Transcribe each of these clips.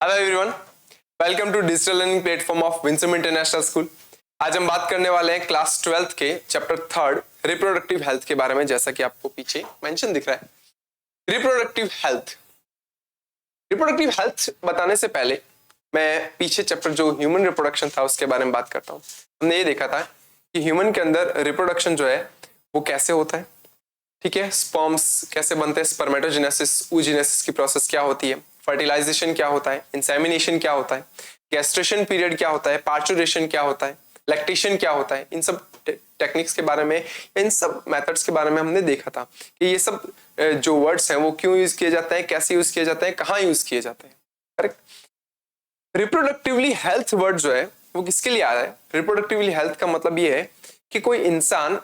Hello everyone, welcome to digital learning platform of Winsome International School. आज हम बात करने वाले हैं क्लास 12th के चैप्टर 3 रिप्रोडक्टिव हेल्थ के बारे में। जैसा कि आपको पीछे मेंशन दिख रहा है, रिप्रोडक्टिव हेल्थ बताने से पहले मैं पीछे चैप्टर जो ह्यूमन रिप्रोडक्शन था उसके बारे में बात करता हूँ। हमने ये देखा था कि ह्यूमन के अंदर रिप्रोडक्शन जो है वो कैसे होता है, ठीक है। स्पर्म्स कैसे बनते हैं, स्पर्मेटोजेनेसिस, oogenesis की प्रोसेस क्या होती है, फर्टिलाइजेशन क्या होता है, इंसेमिनेशन क्या होता है, गैस्ट्रेशन पीरियड क्या होता है, पार्चुरेशन क्या होता है, लैक्टेशन क्या होता है। इन सब टेक्निक्स के बारे में, इन सब मेथड्स के बारे में हमने देखा था कि ये सब जो वर्ड्स हैं वो क्यों यूज किए जाते हैं, कैसे यूज किए जाते हैं, कहाँ यूज किए जाते हैं। करेक्ट। रिप्रोडक्टिवली हेल्थ वर्ड जो है वो किसके लिए आ रहा है? रिप्रोडक्टिवली हेल्थ का मतलब ये है कि कोई इंसान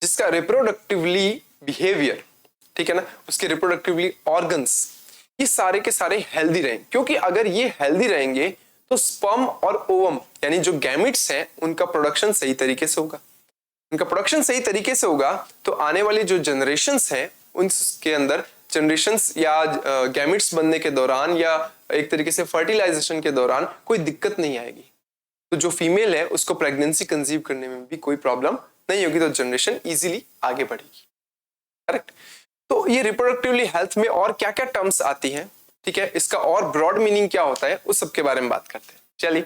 जिसका रिप्रोडक्टिवली बिहेवियर, ठीक है ना, उसके रिप्रोडक्टिवली ऑर्गन्स, ये सारे के सारे हेल्दी रहें। क्योंकि अगर ये हेल्दी रहेंगे तो स्पर्म और ओवम यानी जो गैमिट्स हैं उनका प्रोडक्शन सही तरीके से होगा। उनका प्रोडक्शन सही तरीके से होगा तो आने वाली जो जनरेशन्स हैं उनके अंदर जनरेशन्स या गैमिट्स बनने के दौरान या एक तरीके से फर्टिलाइजेशन के दौरान कोई दिक्कत नहीं आएगी। तो जो फीमेल है उसको प्रेगनेंसी कंसीव करने में भी कोई प्रॉब्लम नहीं होगी, तो जनरेशन इजीली आगे बढ़ेगी। करेक्ट। तो ये रिप्रोडक्टिवली हेल्थ में और क्या क्या टर्म्स आती हैं, ठीक है, इसका और ब्रॉड मीनिंग क्या होता है, उस सब के बारे में बात करते हैं। चलिए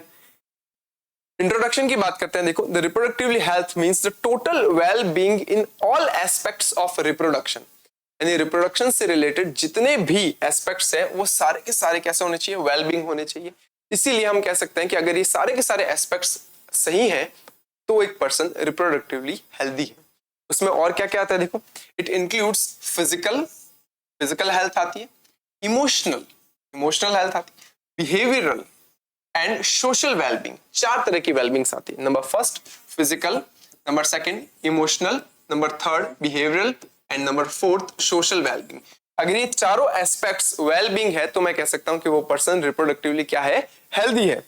इंट्रोडक्शन की बात करते हैं। देखो, the reproductively health means the total well being in all aspects of reproduction. यानी रिप्रोडक्शन से रिलेटेड जितने भी एस्पेक्ट्स हैं वो सारे के सारे कैसे होने चाहिए? वेल बीइंग होने चाहिए। इसीलिए हम कह सकते हैं कि अगर ये सारे के सारे एस्पेक्ट्स सही हैं तो एक पर्सन रिप्रोडक्टिवली हेल्दी है। उसमें और क्या क्या आता है? देखो, इट इंक्लूड्स फिजिकल हेल्थ आती है, इमोशनल हेल्थ आती है, बिहेवियरल एंड सोशल वेलबींग। चार तरह की वेलबींग्स आती है। Number first physical, number second emotional, number third behavioural and number fourth social wellbeing. अगर ये चारों एस्पेक्ट्स वेलबींग है तो मैं कह सकता हूं कि वो पर्सन रिप्रोडक्टिवली क्या है? हेल्दी है।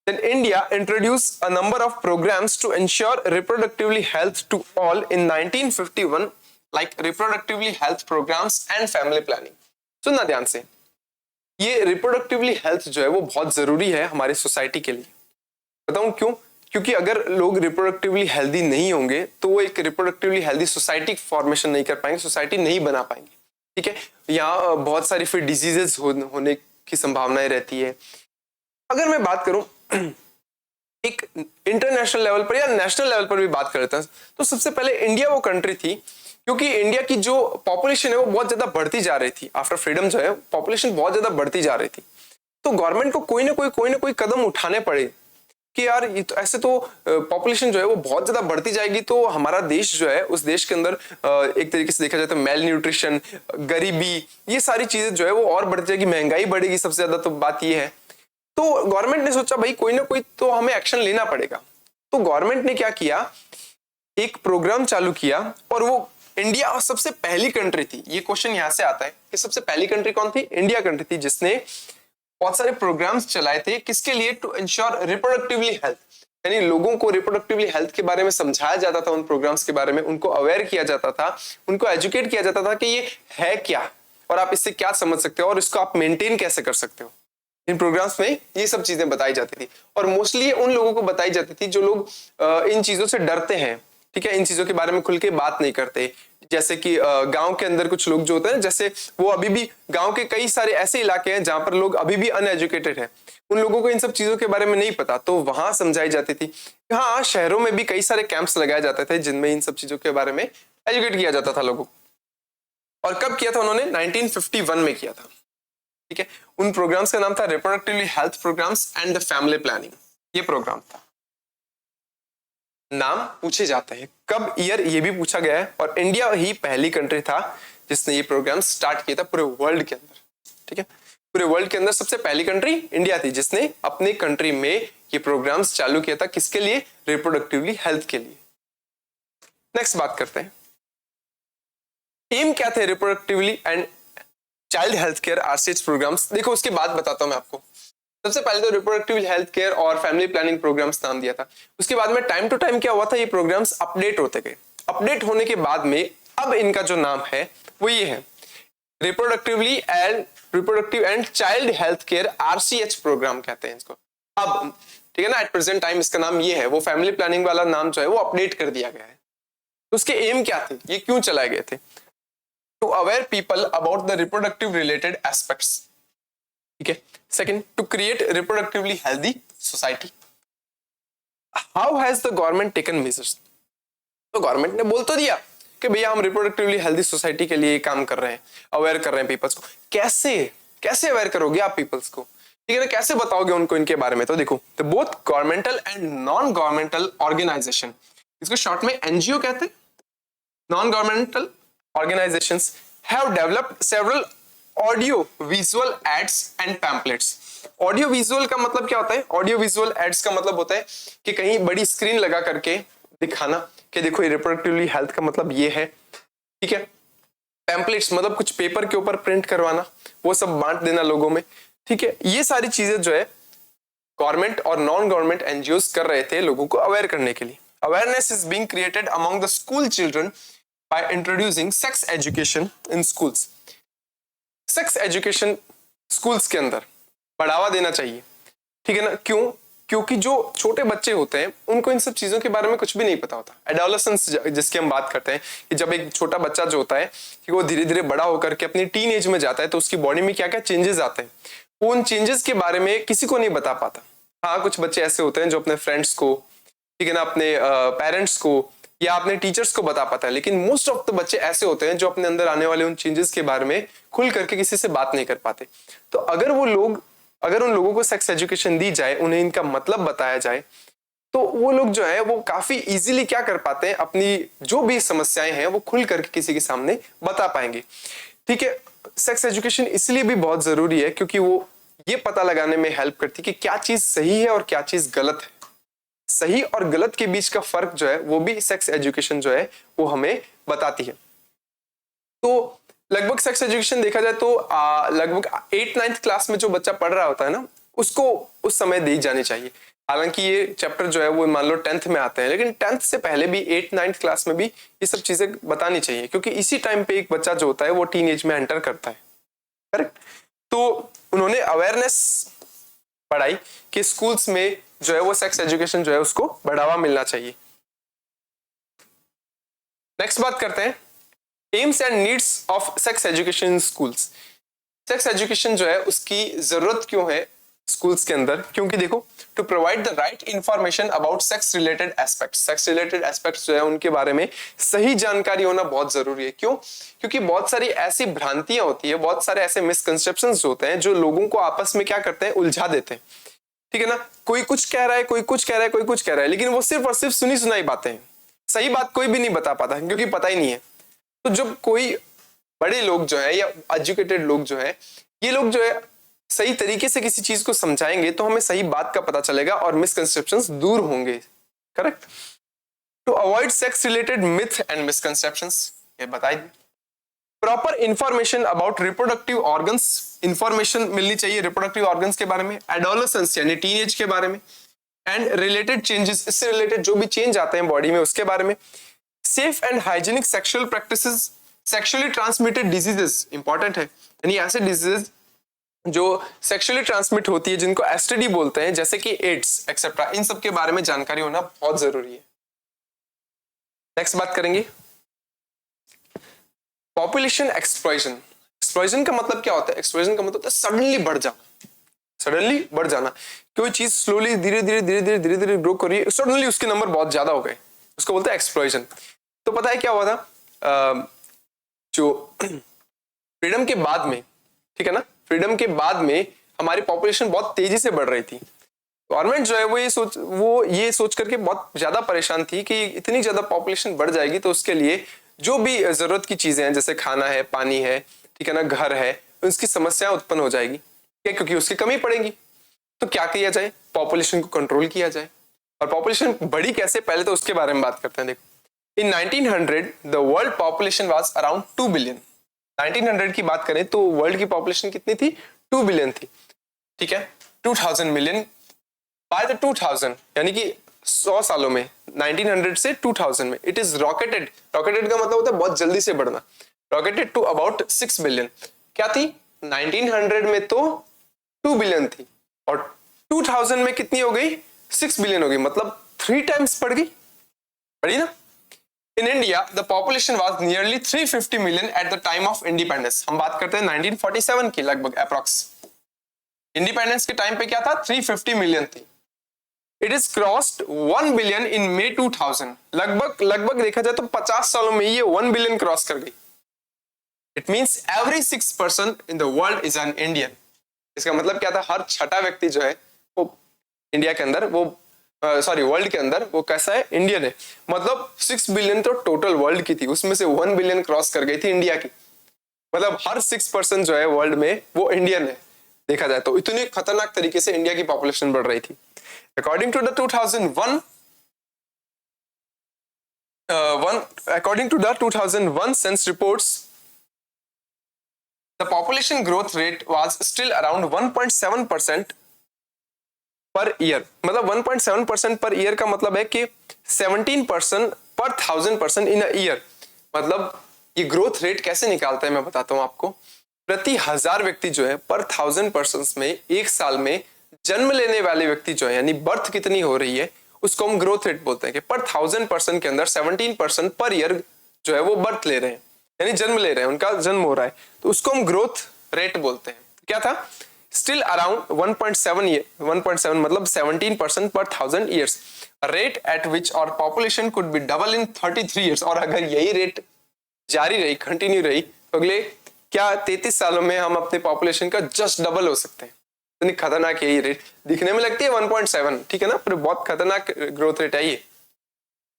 Then India introduced a number of programs to ensure reproductively health to all in 1951, like reproductively health programs and family planning. सुनना ध्यान से, ये रिप्रोडक्टिवली हेल्थ जो है वो बहुत जरूरी है हमारी सोसाइटी के लिए। बताऊं क्यों? क्योंकि अगर लोग रिप्रोडक्टिवली हेल्दी नहीं होंगे तो वो एक रिप्रोडक्टिवली हेल्दी सोसाइटी फॉर्मेशन नहीं कर पाएंगे, सोसाइटी नहीं बना पाएंगे, ठीक है। यहाँ बहुत सारी फिर डिजीजेस होने की संभावनाएं रहती है। अगर मैं बात करूं एक इंटरनेशनल लेवल पर या नेशनल लेवल पर भी बात करते हैं तो सबसे पहले इंडिया वो कंट्री थी, क्योंकि इंडिया की जो पॉपुलेशन है वो बहुत ज्यादा बढ़ती जा रही थी। आफ्टर फ्रीडम जो है पॉपुलेशन बहुत ज्यादा बढ़ती जा रही थी, तो गवर्नमेंट को कोई ना कोई कदम उठाने पड़े कि यार ये तो ऐसे तो पॉपुलेशन जो है वो बहुत ज्यादा बढ़ती जाएगी तो हमारा देश जो है उस देश के अंदर एक तरीके से देखा जाए तो मेल न्यूट्रिशन, गरीबी, ये सारी चीजें जो है वो और बढ़ती जाएगी, महंगाई बढ़ेगी। सबसे ज्यादा तो बात ये है। तो गवर्नमेंट ने सोचा भाई कोई ना कोई तो हमें एक्शन लेना पड़ेगा। तो गवर्नमेंट ने क्या किया, एक प्रोग्राम चालू किया, और वो इंडिया सबसे पहली कंट्री थी। ये क्वेश्चन यहां से आता है कि सबसे पहली कंट्री कौन थी? इंडिया कंट्री थी जिसने बहुत सारे प्रोग्राम्स चलाए थे। किसके लिए? टू इंश्योर रिप्रोडक्टिवली हेल्थ, यानी लोगों को रिप्रोडक्टिवली हेल्थ के बारे में समझाया जाता था, उन प्रोग्राम्स के बारे में उनको अवेयर किया जाता था, उनको एजुकेट किया जाता था कि ये है क्या और आप इससे क्या समझ सकते हो और इसको आप मेंटेन कैसे कर सकते हो। इन प्रोग्राम्स में ये सब चीजें बताई जाती थी, और मोस्टली उन लोगों को बताई जाती थी जो लोग इन चीजों से डरते हैं, ठीक है, इन चीजों के बारे में खुल के बात नहीं करते। जैसे कि गांव के अंदर कुछ लोग जो होते हैं, जैसे वो अभी भी गांव के कई सारे ऐसे इलाके हैं जहां पर लोग अभी भी अनएजुकेटेड हैं, उन लोगों को इन सब चीजों के बारे में नहीं पता, तो वहां समझाई जाती थी। हाँ, शहरों में भी कई सारे कैंप्स लगाए जाते थे जिनमें इन सब चीजों के बारे में एजुकेट किया जाता था लोगों को। और कब किया था उन्होंने? 1951 में किया था, ठीक है। उन प्रोग्राम्स का नाम था reproductively health programmes and the family planning. ये प्रोग्राम था। नाम पूछे जाते हैं, कब, ईयर ये भी पूछा गया है, और इंडिया ही पहली कंट्री था जिसने ये प्रोग्राम स्टार्ट किया था पूरे वर्ल्ड के अंदर, ठीक है। पूरे वर्ल्ड के अंदर सबसे पहली कंट्री इंडिया थी जिसने अपने कंट्री में ये प्रोग्राम्स चालू किया था। किसके लिए? रिप्रोडक्टिवली हेल्थ के लिए। नेक्स्ट बात करते हैं, एम क्या थे reproductively and child health care RCH programmes. देखो, उसके बाद बताता हूं मैं आपको। सबसे पहले तो रिप्रोडक्टिव हेल्थ केयर और फैमिली प्लानिंग प्रोग्राम्स नाम दिया था। उसके बाद में टाइम टू टाइम क्या हुआ था, ये प्रोग्राम्स अपडेट होते गए। अपडेट होने के बाद में अब इनका जो नाम है वो ये है, reproductively and reproductive and child health care RCH programme कहते हैं इसको। अब ठीक है ना, एट प्रेजेंट टाइम इसका नाम ये है, वो फैमिली प्लानिंग वाला नाम जो है वो अपडेट कर दिया गया है। तो उसके एम क्या थे, ये क्यों चलाए गए थे? To aware people about the reproductive related aspects, ठीक है। Second, to create reproductively healthy society. How has the government taken measures? तो गवर्नमेंट ने बोल तो दिया कि भैया हम रिप्रोडक्टिवली हेल्दी सोसाइटी के लिए काम कर रहे हैं, अवेयर कर रहे हैं पीपल्स को। कैसे अवेयर करोगे आप पीपल्स को, ठीक है ना, कैसे बताओगे उनको इनके बारे में? तो देखो, तो both governmental and non governmental organisation, इसको शॉर्ट में NGO कहते हैं, non governmental organisations have developed several audio visual aids and pamphlets. Audio visual का मतलब क्या होता है? ऑडियो विजुअल एड्स का मतलब होता है कि कहीं बड़ी स्क्रीन लगा करके दिखाना कि देखो ये रिप्रोडक्टिवली हेल्थ का मतलब ये है, ठीक है। पैम्पलेट्स मतलब कुछ पेपर के ऊपर प्रिंट करवाना, वो सब बांट देना लोगों में, ठीक है। ये सारी चीजें जो है गवर्नमेंट और नॉन गवर्नमेंट NGOs कर रहे थे लोगों को अवेयर करने के लिए। Awareness is being created among the school children by introducing sex education in schools. Sex education schools के अंदर बढ़ावा देना चाहिए, ठीक है ना। क्यों? क्योंकि जो छोटे बच्चे होते हैं उनको इन सब चीजों के बारे में कुछ भी नहीं पता होता। एडोलेसेंस जिसकी हम बात करते हैं कि जब एक छोटा बच्चा जो होता है कि वो धीरे धीरे बड़ा होकर के अपनी टीन एज में जाता है, तो उसकी बॉडी में क्या क्या चेंजेस आते हैं, उन चेंजेस के बारे में किसी को नहीं बता पाता। हाँ, कुछ बच्चे ऐसे होते हैं जो अपने फ्रेंड्स को, ठीक है ना, अपने पेरेंट्स को या अपने टीचर्स को बता पाता है, लेकिन मोस्ट ऑफ द बच्चे ऐसे होते हैं जो अपने अंदर आने वाले उन चेंजेस के बारे में खुल करके किसी से बात नहीं कर पाते। तो अगर उन लोगों को सेक्स एजुकेशन दी जाए, उन्हें इनका मतलब बताया जाए, तो वो लोग जो है वो काफी इजीली क्या कर पाते हैं, अपनी जो भी समस्याएं हैं वो खुल करके किसी के सामने बता पाएंगे, ठीक है। सेक्स एजुकेशन इसलिए भी बहुत जरूरी है क्योंकि वो ये पता लगाने में हेल्प करती है कि क्या चीज सही है और क्या चीज गलत है। सही और गलत के बीच का फर्क जो है वो भी सेक्स एजुकेशन जो है वो हमें बताती है। तो लगभग सेक्स एजुकेशन देखा जाए तो लगभग 8-9th क्लास में जो बच्चा पढ़ रहा होता है ना, उसको उस समय दी जानी चाहिए। हालांकि ये चैप्टर जो है वो मान लो 10th में आते हैं, लेकिन 10th से पहले भी 8-9th क्लास में भी ये सब चीजें बतानी चाहिए, क्योंकि इसी टाइम पे एक बच्चा जो होता है वो टीन एज में एंटर करता है, करेक्ट। तो उन्होंने अवेयरनेस बढ़ाई कि स्कूल्स में जो है वो सेक्स एजुकेशन जो है उसको बढ़ावा मिलना चाहिए। नेक्स्ट बात करते हैं AIIMS and needs of sex education in schools. Sex education जो है उसकी जरूरत क्यों है स्कूल्स के अंदर? क्योंकि देखो, to provide the right information about sex related aspects. Sex related aspects जो है उनके बारे में सही जानकारी होना बहुत जरूरी है। क्यों? क्योंकि बहुत सारी ऐसी भ्रांतियां होती है, बहुत सारे ऐसे मिसकंसेप्शंस होते हैं जो लोगों को आपस में क्या करते हैं, उलझा देते हैं, ठीक है ना। कोई कुछ कह रहा है, कोई कुछ कह रहा है, कोई कुछ कह रहा है, लेकिन वो सिर्फ और सिर्फ सुनी सुनाई बातें हैं। सही बात कोई भी नहीं बता पाता क्योंकि पता ही नहीं है। तो जब कोई बड़े लोग जो है या एजुकेटेड लोग जो है, ये लोग जो है सही तरीके से किसी चीज को समझाएंगे तो हमें सही बात का पता चलेगा और मिसकंसेप्शंस दूर होंगे, correct. To avoid sex related myth and misconceptions, ये बताइए। Proper information about reproductive organs, information मिलनी चाहिए रिप्रोडक्टिव ऑर्गन्स के बारे में, एडोलेसेंस यानी टीनेज के बारे में, एंड रिलेटेड चेंजेस, इससे रिलेटेड जो भी चेंज आते हैं बॉडी में उसके बारे में। Safe and hygienic sexual practices, sexually transmitted diseases important है, यानी ऐसे डिजीजेस जो सेक्सुअली ट्रांसमिट होती है जिनको एसटीडी बोलते हैं, जैसे कि एड्स एक्सेट्रा, इन सब के बारे में जानकारी होना बहुत जरूरी है। नेक्स्ट बात करेंगे पॉपुलेशन एक्सप्लॉइजन। एक्सप्लॉइजन का मतलब क्या होता है? एक्सप्लॉइजन का मतलब होता है सडनली बढ़ जाना, सडनली बढ़ जाना। कोई चीज स्लोली धीरे धीरे ग्रो कर रही है, सडनली उसके नंबर बहुत ज्यादा हो गए, उसको बोलते हैं एक्सप्लॉइजन। तो पता है क्या हुआ था, जो फ्रीडम के बाद में, ठीक है ना, फ्रीडम के बाद में हमारी पॉपुलेशन बहुत तेजी से बढ़ रही थी। गवर्नमेंट जो है वो ये सोच करके बहुत ज्यादा परेशान थी कि इतनी ज्यादा पॉपुलेशन बढ़ जाएगी तो उसके लिए जो भी जरूरत की चीजें हैं, जैसे खाना है, पानी है, ठीक है ना, घर है, उसकी समस्या उत्पन्न हो जाएगी, क्योंकि उसकी कमी पड़ेगी। तो क्या किया जाए? पॉपुलेशन को कंट्रोल किया जाए। और पॉपुलेशन बढ़ी कैसे, पहले तो उसके बारे में बात करते हैं। देखो, इन 1900 the world population was around 2 billion. 1900 की बात करें तो वर्ल्ड की पॉपुलेशन कितनी थी? 2 बिलियन थी, ठीक है। 2000 मिलियन बाय द 2000, यानी कि 100 सालों में, 1900 से 2000 में इट इज रॉकेटेड। रॉकेटेड का मतलब होता है बहुत जल्दी से बढ़ना। Rocketed to about 6 billion. क्या थी? 1900 में तो 2 बिलियन थी और 2000 में कितनी हो गई, 6 बिलियन हो गई, मतलब 3 टाइम्स बढ़ गई, बढ़ी ना। In India, the population was nearly 350 million at the time of independence. हम बात करते हैं 1947 की लगभग अप्रॉक्स। इंडिपेंडेंस के टाइम पे क्या था, 350 मिलियन थी। It is crossed 1 billion in May 2000. लगभग देखा जाए तो 50 सालों में ये 1 बिलियन क्रॉस कर गई। It means every 6 person in the world is an Indian. इसका मतलब क्या था, हर छठा व्यक्ति जो है वो इंडिया के अंदर वो वर्ल्ड के अंदर वो कैसा है, इंडियन है। मतलब 6 बिलियन तो टोटल वर्ल्ड की थी, उसमें से 1 बिलियन क्रॉस कर गई थी इंडिया की। मतलब हर 6% जो है वर्ल्ड में वो इंडियन है देखा जाए तो। इतनी खतरनाक तरीके से इंडिया की पॉपुलेशन बढ़ रही थी। According to the 2001 census reports, the population growth rate was still around 1.7% per year. मतलब 1.7% पर ईयर का मतलब है कि 17% पर 1000 पर्सन इन अ ईयर। मतलब ये ग्रोथ रेट कैसे निकालते हैं मैं बताता हूं आपको। प्रति 1000 व्यक्ति जो है पर 1000 पर्सन में एक साल में जन्म लेने वाले व्यक्ति जो है यानी बर्थ कितनी हो रही है उसको हम ग्रोथ रेट बोलते हैं कि पर 1000 पर्सन के अंदर 17% पर ईयर जो है वो बर्थ ले रहे हैं यानी जन्म ले रहे हैं, उनका जन्म हो रहा है, तो उसको हम ग्रोथ रेट बोलते हैं। क्या था, स्टिल अराउंड 1.7 मतलब 17% पर 1000 ईयर्स, रेट एट विच और population could be double in 33 years. और अगर यही रेट जारी रही, कंटिन्यू रही, तो अगले क्या 33 सालों में हम अपने पॉपुलेशन का जस्ट डबल हो सकते हैं। इतनी खतरनाक यही रेट दिखने में लगती है 1.7, ठीक है ना, पर बहुत खतरनाक ग्रोथ रेट है ये।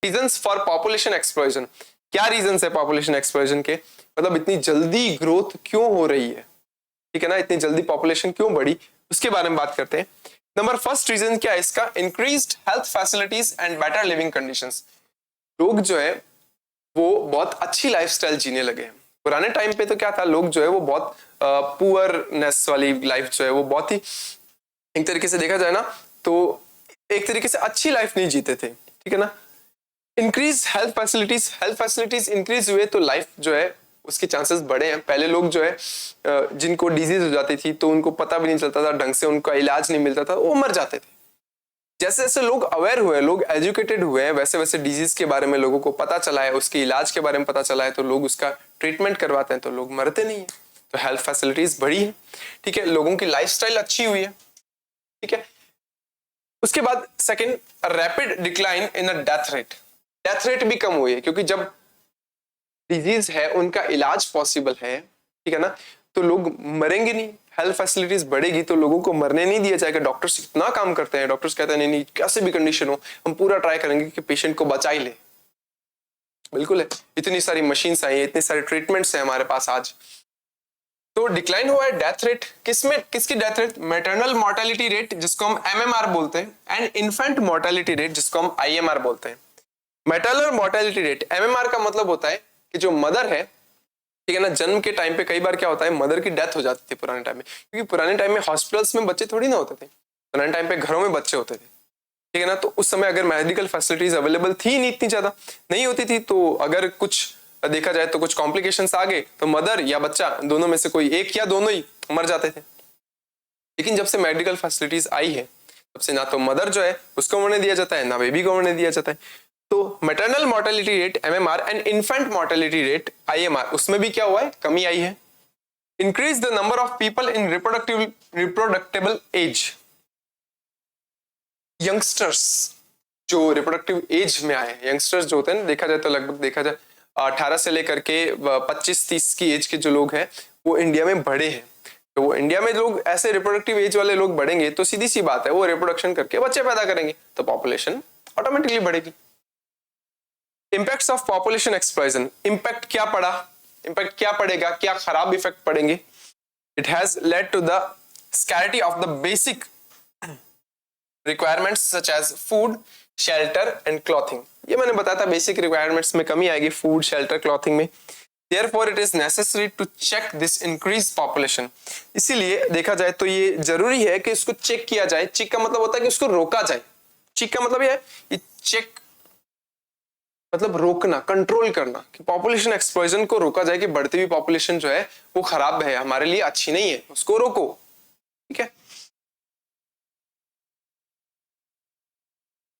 रीजंस फॉर पॉपुलेशन एक्सप्लोजन, क्या रीजंस है पॉपुलेशन एक्सप्लोजन के, मतलब इतनी जल्दी ग्रोथ क्यों हो रही है, ठीक है ना, इतनी जल्दी पॉपुलेशन क्यों बढ़ी, उसके बारे में बात करते हैं। नंबर फर्स्ट रीजन क्या है इसका, increased health facilities and better living conditions. लोग जो है वो बहुत अच्छी लाइफस्टाइल जीने लगे हैं। पुराने टाइम पे तो क्या था, लोग जो है वो बहुत पुअरनेस वाली लाइफ जो है वो बहुत ही, एक तरीके से देखा जाए ना तो एक तरीके से अच्छी लाइफ नहीं जीते थे, ठीक है ना। इंक्रीज हेल्थ फैसिलिटीज इंक्रीज हुए तो लाइफ जो है उसके चांसेस बढ़े हैं। पहले लोग जो है जिनको डिजीज हो जाती थी तो उनको पता भी नहीं चलता था, ढंग से उनका इलाज नहीं मिलता था, वो मर जाते थे। जैसे जैसे लोग अवेयर हुए, लोग एजुकेटेड हुए हैं, वैसे वैसे डिजीज के बारे में लोगों को पता चला है, उसके इलाज के बारे में पता चला है, तो लोग उसका ट्रीटमेंट करवाते हैं, तो लोग मरते नहीं है। तो हेल्थ फैसिलिटीज बढ़ी है, ठीक है, लोगों की लाइफस्टाइल अच्छी हुई है, ठीक है। उसके बाद second, rapid decline in a death rate. Death rate भी कम हुई है क्योंकि जब डिजीज है उनका इलाज पॉसिबल है, ठीक है ना, तो लोग मरेंगे नहीं। हेल्थ फैसिलिटीज बढ़ेगी तो लोगों को मरने नहीं दिया जाएगा। डॉक्टर्स इतना काम करते हैं, डॉक्टर्स कहते हैं नहीं नहीं कैसे भी कंडीशन हो हम पूरा ट्राई करेंगे कि पेशेंट को बचा ही ले। बिल्कुल है, इतनी सारी मशीन्स आई है, इतने सारे ट्रीटमेंट्स हैं हमारे पास आज। तो डिक्लाइन हुआ है डेथ रेट, किसमें, किसकी death rate, maternal mortality rate जिसको हम MMR बोलते हैं, एंड इन्फेंट मोर्टेलिटी रेट जिसको हम IMR बोलते हैं। मैटरनल मोर्टेलिटी रेट, MMR का मतलब होता है कि जो मदर है, ठीक है ना, जन्म के टाइम पे कई बार क्या होता है मदर की डेथ हो जाती थी पुराने टाइम में, क्योंकि पुराने टाइम में हॉस्पिटल्स में बच्चे थोड़ी ना होते थे, पुराने टाइम पे घरों में बच्चे होते थे, ठीक है ना। तो उस समय अगर मेडिकल फैसिलिटीज अवेलेबल थी नहीं, इतनी ज्यादा नहीं होती थी, तो अगर कुछ देखा जाए तो कुछ कॉम्प्लिकेशंस आ गए तो मदर या बच्चा दोनों में से कोई एक या दोनों ही मर जाते थे। लेकिन जब से मेडिकल फैसिलिटीज आई है तब से ना तो मदर जो है उसको मरने दिया जाता है, ना बेबी को मरने दिया जाता है। तो maternal mortality rate MMR and infant mortality rate IMR, उसमें भी क्या हुआ है, कमी आई है। Increase the number of people in reproductable age. Youngsters जो रिप्रोडक्टिव एज में आए, यंगस्टर्स जो होते हैं देखा जाए तो लगभग देखा जाए 18 से लेकर के 25-30 की एज के जो लोग हैं वो इंडिया में बढ़े हैं। तो वो इंडिया में लोग ऐसे रिप्रोडक्टिव एज वाले लोग बढ़ेंगे तो सीधी सी बात है वो रिप्रोडक्शन करके बच्चे पैदा करेंगे तो पॉपुलेशन ऑटोमेटिकली बढ़ेगी। Impacts of population explosion, impact क्या पड़ा, इम्पैक्ट क्या पड़ेगा, क्या खराब इफेक्ट पड़ेंगे। It has led to the scarcity of the basic requirements such as food, shelter and clothing. ये मैंने बताया था बेसिक रिक्वायरमेंट्स में कमी आएगी फूड, शेल्टर, क्लॉथिंग में। Therefore it is necessary to check this increased population। इसीलिए देखा जाए तो ये जरूरी है कि इसको चेक किया जाए। चेक का मतलब होता है कि इसको रोका जाए। चेक का मतलब ये है, ये चेक मतलब रोकना, कंट्रोल करना, कि पॉपुलेशन एक्सप्लोजन को रोका जाए, कि बढ़ती हुई पॉपुलेशन जो है वो खराब है, हमारे लिए अच्छी नहीं है, उसको रोको। ठीक है।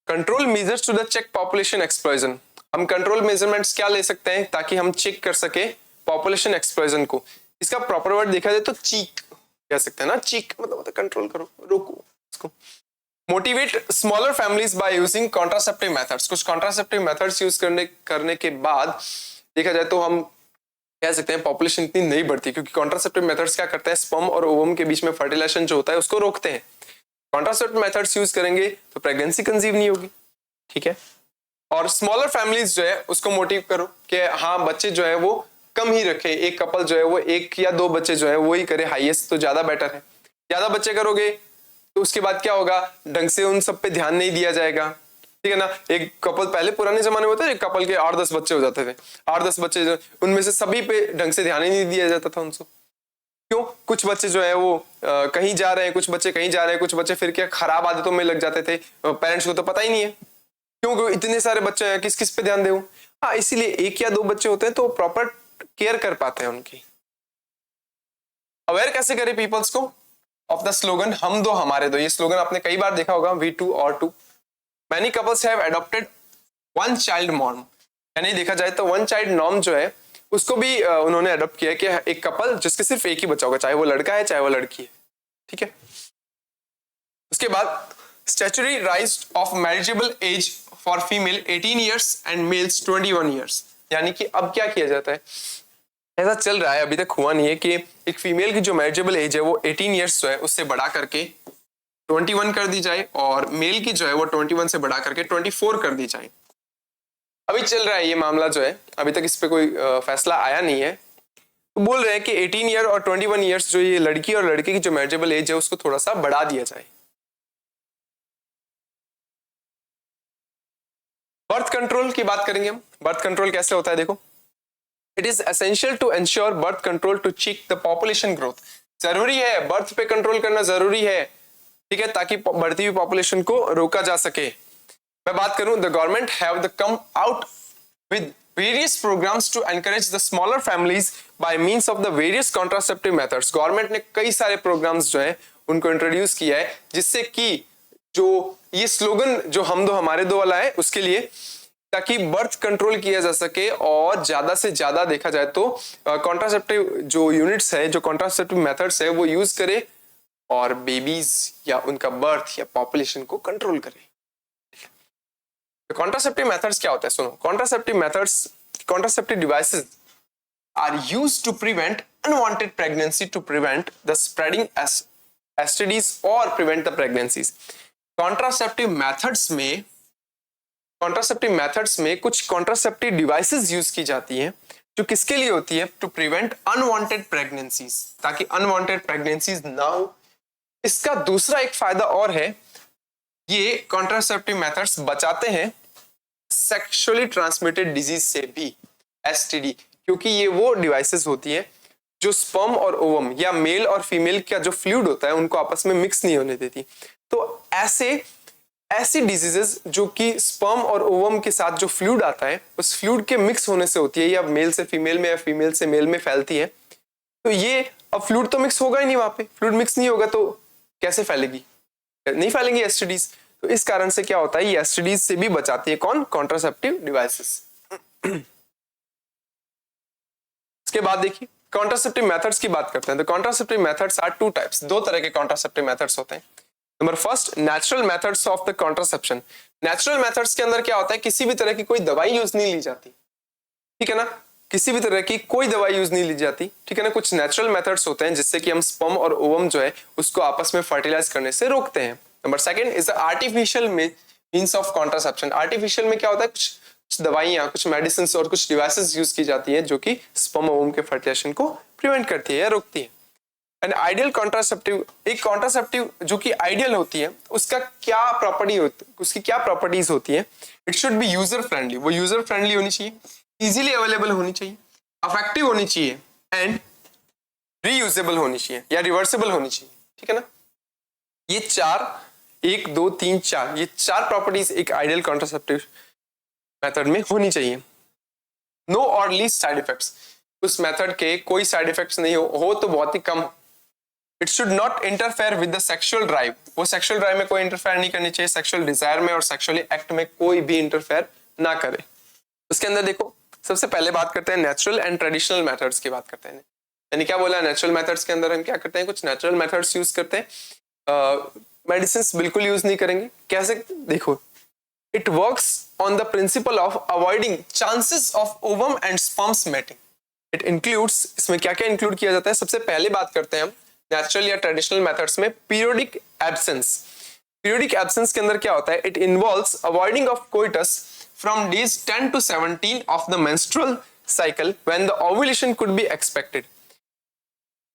Control measures to the check population explosion. हम कंट्रोल मेजरमेंट्स क्या ले सकते हैं ताकि हम चेक कर सके पॉपुलेशन एक्सप्लोजन को? इसका प्रॉपर वर्ड देखा जाए तो चीक कह सकते हैं ना। चीक मतलब कंट्रोल करो, रोको इसको। Motivate smaller families by using contraceptive methods. कुछ कॉन्ट्रासेप्टिव मेथड्स यूज करने के बाद देखा जाए तो हम कह सकते हैं पॉपुलेशन इतनी नहीं बढ़ती, क्योंकि कॉन्ट्रासेप्टिव मेथड्स क्या करते हैं, स्पर्म और ओवम के बीच में फर्टिलाइजेशन जो होता है उसको रोकते हैं। कॉन्ट्रासेप्टिव मेथड्स यूज करेंगे तो प्रेगनेंसी कंसीव नहीं होगी। ठीक है। और स्मॉलर फैमिलीज जो है उसको मोटिव करो कि हाँ बच्चे जो है वो कम ही रखे, एक कपल जो है वो 1 या 2 बच्चे जो है वो ही करे, हाईएस्ट तो ज्यादा बेटर है। ज्यादा बच्चे करोगे तो उसके बाद क्या होगा, ढंग से उन सब पे ध्यान नहीं दिया जाएगा। ठीक है ना। एक कपल पहले पुराने जमाने में होता है, एक कपल के 8-10 बच्चे हो जाते थे, 8-10 बच्चे, उनमें से सभी पे ढंग से ध्यान ही नहीं दिया जाता था उनको। क्यों? कुछ बच्चे जो है वो कहीं जा रहे हैं, कुछ बच्चे कहीं जा रहे हैं, कुछ बच्चे फिर क्या खराब आदतों में लग जाते थे, पेरेंट्स को तो पता ही नहीं है। क्यों? इतने सारे बच्चे हैं, किस किस पे ध्यान दें? हाँ, इसीलिए 1 या 2 बच्चे होते हैं तो प्रॉपर केयर कर पाते हैं उनकी। अवेयर कैसे करें पीपल्स को ऑफ द स्लोगन हम दो हमारे दो? ये स्लोगन आपने कई बार देखा होगा, वी टू और two. Many couples have adopted one child norm, यानी देखा जाए तो वन चाइल्ड नॉर्म जो है उसको भी उन्होंने अडॉप्ट किया कि एक कपल जिसके सिर्फ एक ही बच्चा होगा, चाहे वो लड़का है चाहे वो लड़की है। ठीक है। उसके बाद statutory raise of marriageable age for female 18 years and males 21 years. यानी कि अब क्या किया जाता है, ऐसा चल रहा है, अभी तक हुआ नहीं है, कि एक फीमेल की जो मैरिजेबल एज है वो 18 ईयर्स जो है उससे बढ़ा करके 21 कर दी जाए, और मेल की जो है वो 21 से बढ़ा करके 24 कर दी जाए। अभी चल रहा है ये मामला जो है, अभी तक इस पे कोई फैसला आया नहीं है। तो बोल रहे हैं कि 18 ईयर और 21 ईयर्स जो ये लड़की और लड़के की जो मैरिजेबल एज है उसको थोड़ा सा बढ़ा दिया जाए। बर्थ कंट्रोल की बात करेंगे हम। बर्थ कंट्रोल कैसे होता है, देखो। It is essential to ensure birth control to check the population growth. जरूरी है, बर्थ पे कंट्रोल करना जरूरी है, ठीक है, ताकि बढ़ती हुई पॉपुलेशन को रोका जा सके। मैं बात करूं, the government have the come out with various programs to encourage the smaller families by means of the various contraceptive methods। Government ने कई सारे प्रोग्राम्स जो है उनको इंट्रोड्यूस किया है, जिससे कि जो ये स्लोगन जो हम दो हमारे दो वाला है उसके लिए, ताकि बर्थ कंट्रोल किया जा सके और ज्यादा से ज्यादा देखा जाए तो कॉन्ट्रासेप्टिव जो यूनिट्स है, जो कॉन्ट्रासेप्टिव मेथड्स है वो यूज करे और बेबीज या उनका बर्थ या पॉपुलेशन को कंट्रोल करे। कॉन्ट्रासेप्टिव मेथड्स क्या होता है, सुनो। Contraceptive devices are used to prevent unwanted pregnancy, to prevent the spreading STDs और prevent the pregnancies. Contraceptive methods में कुछ कॉन्ट्रासेप्टिव डिवाइसेस यूज की जाती हैं जो किसके लिए होती है, टू प्रिवेंट अनवांटेड प्रेगनेंसीज, ताकि अनवांटेड प्रेगनेंसीज ना हो। इसका दूसरा एक फायदा और है, ये कॉन्ट्रासेप्टिव मेथड्स बचाते हैं सेक्सुअली ट्रांसमिटेड डिजीज से भी, एसटीडी, क्योंकि ये वो डिवाइसेस होती है जो स्पर्म और ओवम या मेल और फीमेल का जो फ्लूइड होता है उनको आपस में मिक्स नहीं होने देती। तो ऐसी डिजीजेस जो कि स्पर्म और ओवम के साथ जो फ्लूइड आता है उस फ्लूइड के मिक्स होने से होती है, या मेल से फीमेल में या फीमेल से मेल में फैलती है। तो ये अब फ्लूइड तो मिक्स होगा ही नहीं, वहां पे फ्लूइड मिक्स नहीं होगा तो कैसे फैलेगी, नहीं फैलेंगी एसटीडीज। तो इस कारण से क्या होता है, ये एसटीडीज से भी बचाती है कौन, कॉन्ट्रासेप्टिव डिवाइसेस। इसके बाद देखिए कॉन्ट्रासेप्टिव मेथड्स की बात करते हैं। तो कॉन्ट्रासेप्टिव मेथड्स आर 2 टाइप्स, 2 तरह के कॉन्ट्रासेप्टिव मेथड्स होते हैं। Number first, natural methods of the contraception. Natural methods के अंदर क्या होता है, किसी भी तरह की कोई दवाई यूज नहीं ली जाती, ठीक है ना, किसी भी तरह की कोई दवाई यूज नहीं ली जाती, ठीक है ना। कुछ नेचुरल मेथड्स होते हैं जिससे कि हम स्पर्म और ओवम जो है उसको आपस में फर्टिलाइज करने से रोकते हैं। Number second is artificial means of contraception. Artificial में क्या होता है, कुछ दवाइयां, कुछ मेडिसिन और कुछ डिवाइसेस यूज की जाती है जो कि स्पर्म और ओवम के फर्टिलाइजेशन को प्रिवेंट करती है या रोकती है। एंड आइडियल कॉन्ट्रासेप्टिव, एक कॉन्ट्रासेप्टिव जो कि आइडियल होती है उसका क्या प्रॉपर्टी होती है, उसकी क्या प्रॉपर्टीज होती है, it should be user friendly, वो यूजर फ्रेंडली होनी चाहिए, इजीली अवेलेबल होनी चाहिए, अफेक्टिव होनी चाहिए एंड रीयूजेबल होनी चाहिए या रिवर्सिबल होनी चाहिए, ठीक है ना। ये 4, 1 2 3 4, ये 4 प्रॉपर्टीज एक आइडियल कॉन्ट्रासेप्टिव मेथड में होनी चाहिए। नो और लीस्ट साइड इफेक्ट्स, उस मेथड के कोई साइड इफेक्ट्स नहीं हो तो बहुत ही कम। It should not interfere with the sexual drive, वो सेक्सुअल ड्राइव में कोई इंटरफेयर नहीं करनी चाहिए, सेक्सुअल डिजायर में और सेक्सुअली एक्ट में कोई भी इंटरफेयर ना करे। उसके अंदर देखो, सबसे पहले बात करते हैं नेचुरल एंड ट्रेडिशनल मेथड्स की बात करते हैं। यानी क्या बोला, नेचुरल मेथड्स के अंदर हम क्या करते हैं, कुछ नेचुरल मेथड्स यूज करते हैं, मेडिसिन बिल्कुल यूज नहीं करेंगे। कैसे, देखो, it works on the principle of avoiding chances of ovum and sperms mating. It includes, इसमें क्या क्या इंक्लूड किया जाता है, सबसे पहले बात करते हैं हम नेचुरल या ट्रेडिशनल मेथड्स में पीरियोडिक एब्सेंस। पीरियोडिक एब्सेंस के अंदर क्या होता है, it involves avoiding of coitus from days 10 to 17 of the menstrual cycle when the ovulation could be expected।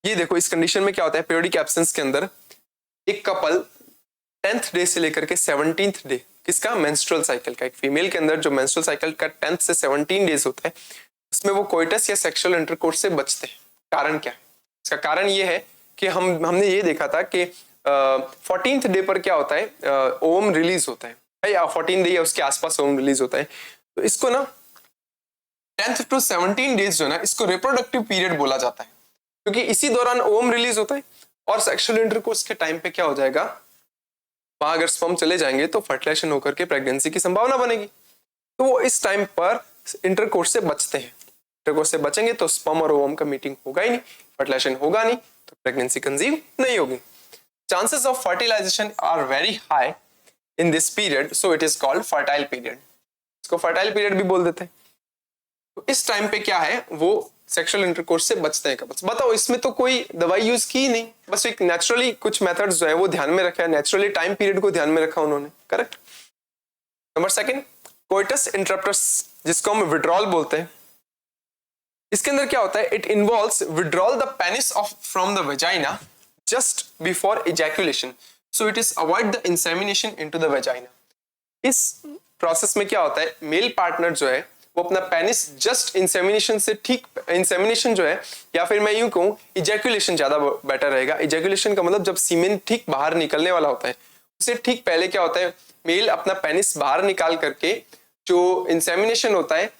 ये देखो, इस कंडीशन में क्या होता है, पीरियोडिक एब्सेंस के अंदर एक कपल 10th डे से लेकर के 17th डे, किसका, मेंस्ट्रुअल साइकिल का, एक फीमेल के अंदर जो मेंस्ट्रुअल साइकिल का 10th से 17 डेज होता है, उसमें वो कोइटस या सेक्सुअल इंटरकोर्स से बचते हैं। कारण क्या है, इसका कारण ये है कि हमने ये देखा था कि 14th डे पर क्या होता है, ओवम रिलीज होता है, या 14 डे या उसके आसपास ओवम रिलीज होता है। तो इसको ना 10th to 17 डेज जो है ना, इसको रिप्रोडक्टिव पीरियड बोला जाता है, क्योंकि इसी दौरान ओवम रिलीज होता है और सेक्सुअल इंटरकोर्स के टाइम पे क्या हो जाएगा, वहां अगर स्पर्म चले जाएंगे तो फर्टिलाइजेशन होकर के प्रेगनेंसी की संभावना बनेगी। तो वो इस टाइम पर इंटरकोर्स से बचते हैं। इंटरकोर्स से बचेंगे तो स्पर्म और ओवम का मीटिंग होगा ही नहीं, फर्टिलाइजेशन होगा नहीं, तो प्रेगनेंसी कंसीव नहीं होगी। Chances of fertilization are very high in this period, so it is called fertile period। इसको fertile period भी बोल देते हैं। तो इस टाइम पे क्या है, वो सेक्सुअल इंटरकोर्स से बचते हैं कपल्स। बताओ, इसमें तो कोई दवाई यूज की नहीं, बस एक नेचुरली कुछ मेथड्स जो है वो ध्यान में रखा है, नेचुरली टाइम पीरियड को ध्यान में रखा उन्होंने, correct. Number second, coitus interruptus, जिसको हम विड्रॉल बोलते हैं। इसके अंदर क्या होता है, it involves withdrawal the penis of from the vagina just before ejaculation, so it is avoid the insemination into the vagina। इस प्रोसेस में क्या होता है, मेल पार्टनर जो है वो अपना पेनिस जस्ट इंसेमिनेशन से ठीक, इंसेमिनेशन जो है, या फिर मैं यूं कहूं इजैक्यूलेशन ज्यादा बेटर रहेगा। इजैक्यूलेशन का मतलब जब सीमेन ठीक बाहर निकलने वाला होता है, उससे ठीक पहले क्या होता है, मेल अपना पेनिस बाहर निकाल करके जो इंसेमिनेशन होता है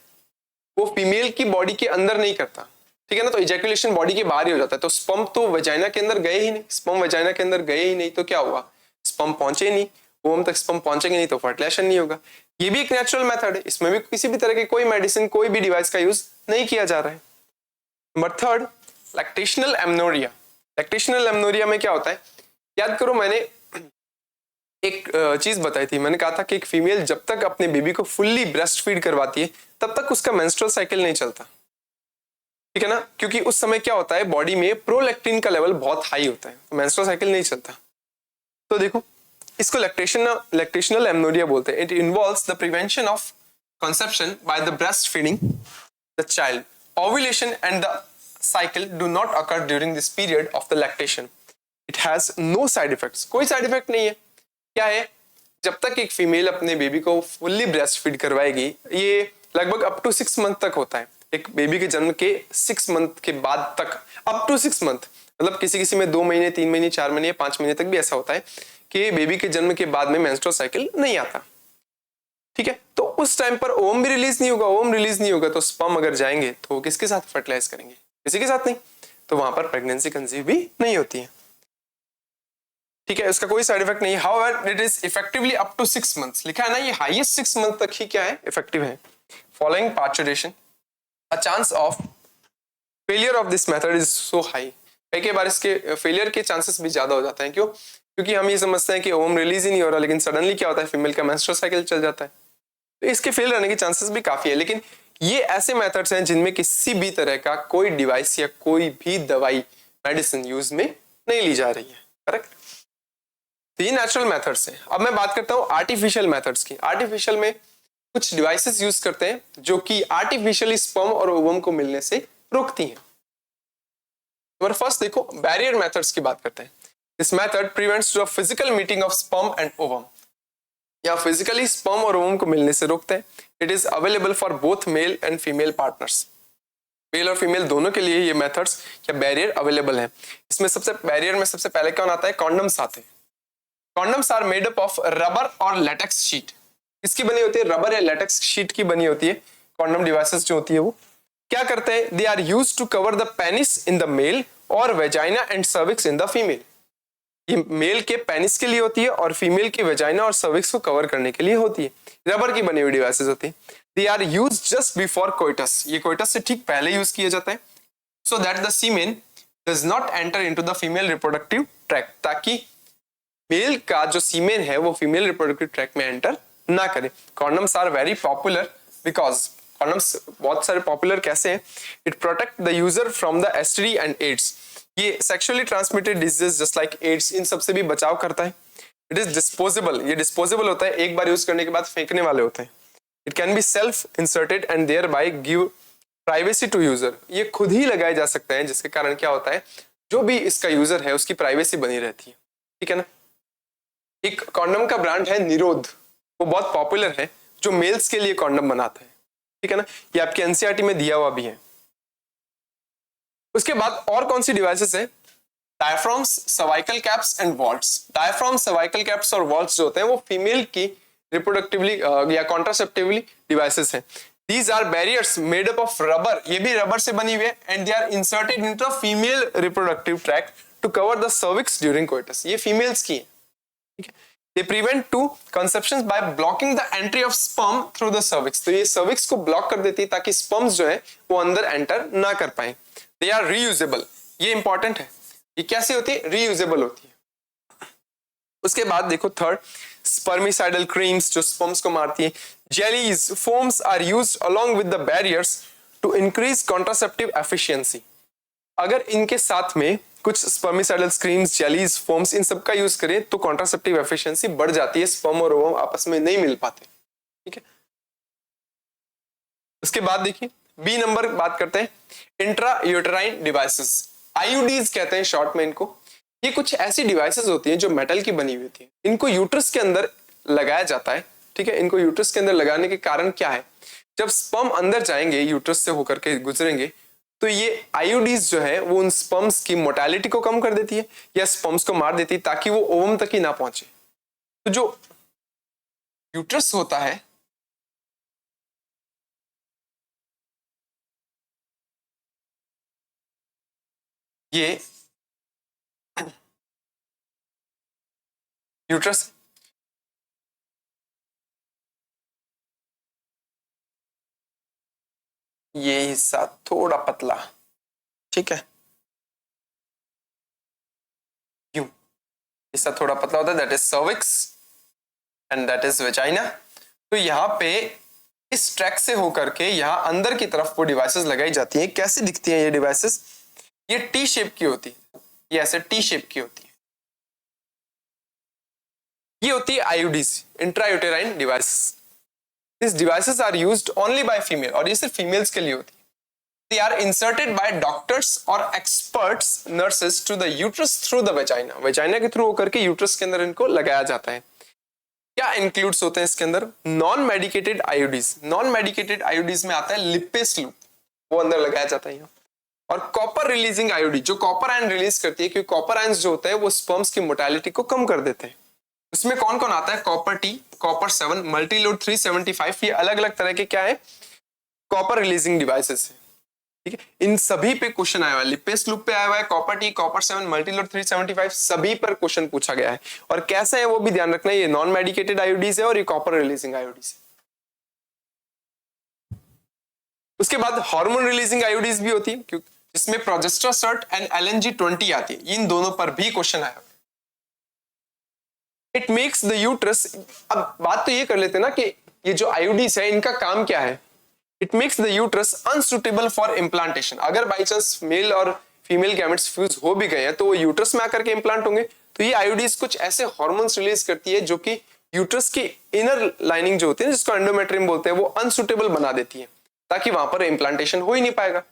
वो फीमेल की बॉडी के अंदर नहीं करता, ठीक है ना। तो इजैक्यूलेशन बॉडी के बाहर ही हो जाता है। तो स्पर्म तो वजाइना के अंदर गए ही नहीं, स्पर्म वजाइना के अंदर गए ही नहीं, तो क्या हुआ, स्पर्म पहुंचे नहीं, ओवम तक स्पर्म पहुंचेंगे नहीं तो फर्टिलाइजेशन नहीं होगा। ये भी एक नेचुरल मेथड है, इसमें भी किसी भी तरह के कोई मेडिसिन, कोई भी डिवाइस का यूज नहीं किया जा रहा है। Number third, lactational amenorrhoea. Lactational amenorrhoea में क्या होता है, याद करो मैंने एक चीज बताई थी, मैंने कहा था कि एक फीमेल जब तक अपने बेबी को फुल्ली ब्रेस्ट फीड करवाती है तब तक उसका मेंस्ट्रुअल साइकिल नहीं चलता, ठीक है ना, क्योंकि उस समय क्या होता है, बॉडी में प्रोलैक्टिन का लेवल बहुत हाई होता है, तो मेंस्ट्रुअल साइकिल नहीं चलता। तो देखो, इसको लैक्टेशनल एमनोरिया बोलते हैं। It involves the prevention of conception by the breast feeding the child. Ovulation and the cycle do not occur during this period of the lactation. It has no side effects, कोई side effect नहीं है। क्या है, जब तक एक female अपने baby को फुल्ली ब्रेस्ट फीड करवाएगी, ये लगभग अप टू 6 मंथ तक होता है, एक बेबी के जन्म के 6 मंथ के बाद तक, अप टू 6 मंथ, मतलब किसी किसी में 2 महीने, 3 महीने, 4 महीने, 5 महीने तक भी ऐसा होता है कि बेबी के जन्म के बाद में मेंस्ट्रुअल साइकिल नहीं आता, ठीक है। तो उस टाइम पर ओवम भी रिलीज नहीं होगा, ओवम रिलीज नहीं होगा तो स्पर्म अगर जाएंगे तो किसके साथ फर्टिलाइज करेंगे, किसी के साथ नहीं, तो वहां पर प्रेगनेंसी कंसीव भी नहीं होती है, ठीक है। इसका कोई साइड इफेक्ट नहीं है। However it is effectively up to 6 months, लिखा है ना, ये हाईएस्ट 6 मंथ तक ही क्या है, इफेक्टिव है। Following parturition a chance of failure of this method is so high। कई बार इसके फेलियर के चांसेस भी ज्यादा हो जाते हैं। क्यों, क्योंकि हम ये समझते हैं कि ओवम रिलीज ही नहीं हो रहा, लेकिन सडनली क्या होता है, फीमेल का मेंस्ट्रुअल साइकिल चल जाता है, तो इसके फेल रहने के चांसेस भी काफी है। लेकिन ये ऐसे मेथड्स हैं जिनमें किसी भी तरह का कोई डिवाइस या कोई भी दवाई, मेडिसिन यूज में नहीं ली जा रही है, करेक्ट। तो ये नेचुरल मेथड्स हैं। अब मैं बात करता हूँ आर्टिफिशियल मेथड्स की। आर्टिफिशियल में कुछ डिवाइसेस यूज करते हैं जो कि आर्टिफिशियली स्पर्म और ओवम को मिलने से रोकती हैं। नंबर फर्स्ट देखो, बैरियर मेथड्स की बात करते हैं। This method prevents the physical meeting of sperm and ovum, या फिजिकली स्पर्म और ओवम को मिलने से रोकते हैं। It is available for both male and female partners. Male और फीमेल दोनों के लिए ये मेथड्स या बैरियर अवेलेबल है। इसमें बैरियर में सबसे पहले कौन आता है, कॉन्डम्स आते हैं। Condoms are made up of rubber और लेटेक्स शीट। किसकी बनी होती है, रबर या लेटेक्स शीट की बनी होती है कॉन्डम डिवाइसेस जो होती है वो। क्या करते हैं, they are used to cover the penis in the male और vagina and cervix in the female. ये मेल के पेनिस के लिए होती है और फीमेल की वेजाइना और सर्विक्स को कवर करने के लिए होती है, रबर की बनी हुई डिवाइसेस होती है। They are used just before coitus, ये कोइटस से ठीक पहले यूज किया जाता है, so that the semen does not enter into the female reproductive tract, ताकि मेल का जो सीमेन है वो फीमेल रिप्रोडक्टिव ट्रैक्ट में एंटर ना करे। Condoms are very popular because condoms बहुत सारे पॉपुलर कैसे हैं, it protect the user from the STD and AIDS, ये sexually transmitted disease just like ads इन सबसे भी बचाव करता है। इट इज डिस्पोजेबल, ये डिस्पोजेबल होता है, एक बार यूज करने के बाद फेंकने वाले होते हैं। It can be self inserted and thereby give privacy to user, ये खुद ही लगाए जा सकते हैं जिसके कारण क्या होता है, जो भी इसका यूजर है उसकी प्राइवेसी बनी रहती है, ठीक है ना। एक कॉन्डम का ब्रांड है निरोध, वो बहुत पॉपुलर है, जो मेल्स के लिए कॉन्डम बनाता है, ठीक है ना, ये आपके एनसीईआरटी में दिया हुआ भी है। उसके बाद और कौन सी डिवाइसेस है, diaphragms, cervical caps and vaults. Diaphragm, cervical caps और वॉल्ट्स जो होते हैं वो फीमेल की रिप्रोडक्टिवली या कॉन्ट्रासेप्टिवली डिवाइसेस हैं। These are barriers made up of rubber, ये भी रबर से बनी हुई है, and they are inserted into the female reproductive tract to cover the cervix during coitus, ये females की है, ठीक है। They prevent two conceptions by blocking the entry of sperm through the cervix, तो ये cervix को ब्लॉक कर देती है ताकि sperms जो है वो अंदर एंटर ना कर पाए। They are reusable, ये इंपॉर्टेंट है, ये कैसे होती है, reusable होती है। उसके बाद देखो थर्ड, स्पर्मिसाइडल क्रीम्स जो स्पर्म्स को मारती है, jellies, foams are used along with the barriers to increase contraceptive efficiency. अगर इनके साथ में कुछ स्पर्मिसाइडल क्रीम्स, जेलीज, फोम्स इन सब का यूज करें तो कॉन्ट्रासेप्टिव एफिशिएंसी बढ़ जाती है, स्पर्म और ओवम आपस में नहीं मिल पाते, ठीक है। उसके बाद देखिए बी नंबर बात करते हैं, इंट्रा यूटेराइन डिवाइसेस, आईयूडीज कहते हैं शॉर्ट में इनको। ये कुछ ऐसी डिवाइसेस होती हैं जो मेटल की बनी हुई होती है, इनको यूट्रस के अंदर लगाया जाता है, ठीक है। इनको यूट्रस के अंदर लगाने के कारण क्या है, जब स्पर्म अंदर जाएंगे यूट्रस से होकर के गुजरेंगे तो ये आईयूडीज जो है वो उन स्पर्म्स की मोर्टेलिटी को कम कर देती है या स्पर्म्स को मार देती है ताकि वो ओवम तक ही ना पहुंचे। तो जो यूट्रस होता है ये यूट्रस ये हिस्सा थोड़ा पतला, ठीक है, यूं हिस्सा थोड़ा पतला होता है, that is cervix and that is vagina. तो यहाँ पे इस ट्रैक से होकर के यहाँ अंदर की तरफ वो डिवाइसेस लगाई जाती हैं। कैसे दिखती हैं ये डिवाइसेस, ये टी शेप की होती है, ये ऐसे टी शेप की होती है, ये होती है IUDs, intrauterine devices. These devices are used only by female, और ये सिर्फ फीमेल्स के लिए होती है। They are inserted by doctors or experts nurses to the uterus through the vagina, vagina के थ्रू होकर के यूट्रस के अंदर इनको लगाया जाता है। क्या इंक्लूड्स होते हैं इसके अंदर, non medicated IUDs, non medicated IUDs में आता है लिपेस लूप, वो अंदर लगाया जाता है यहाँ, और कॉपर रिलीजिंग आईयूडी जो कॉपर आयन रिलीज करती है, क्योंकि कॉपर आयंस जो होते हैं वो स्पर्म्स की मोर्टेलिटी को कम कर देते हैं। उसमें कौन कौन आता है, कॉपर टी, कॉपर 7, मल्टीलोड 375, ये अलग अलग तरह के क्या है, कॉपर रिलीजिंग डिवाइसेस है, ठीक है। इन सभी पे क्वेश्चन आया हुआ है, लिपेस लूप पे आया हुआ है, कॉपर टी, कॉपर 7, मल्टीलोड 375, सभी पर क्वेश्चन पूछा गया है। और कैसे है वो भी ध्यान रखना, ये नॉन मेडिकेटेड आईयूडीज है और ये कॉपर रिलीजिंग आईयूडीज है। उसके बाद हार्मोन रिलीजिंग आईयूडीज भी होती है, क्योंकि इसमें प्रोजेस्टेरोन एंड LNG-20 आती है, इन दोनों पर भी क्वेश्चन आया। इट मेक्स द यूट्रस, अब बात तो ये कर लेते हैं ना कि ये जो आईयूडीज है इनका काम क्या है, it makes the uterus unsuitable for implantation. अगर बाई चांस मेल और फीमेल गैमेट्स फ्यूज हो भी गए हैं तो वो यूट्रस में आकर के इम्प्लांट होंगे, तो ये आईयूडीज कुछ ऐसे हॉर्मोन्स रिलीज करती है जो कि यूट्रस की इनर लाइनिंग जो होती है जिसको एंडोमेट्रियम बोलते हैं वो अनसुटेबल बना देती है ताकि वहां पर इम्प्लांटेशन हो ही नहीं पाएगा।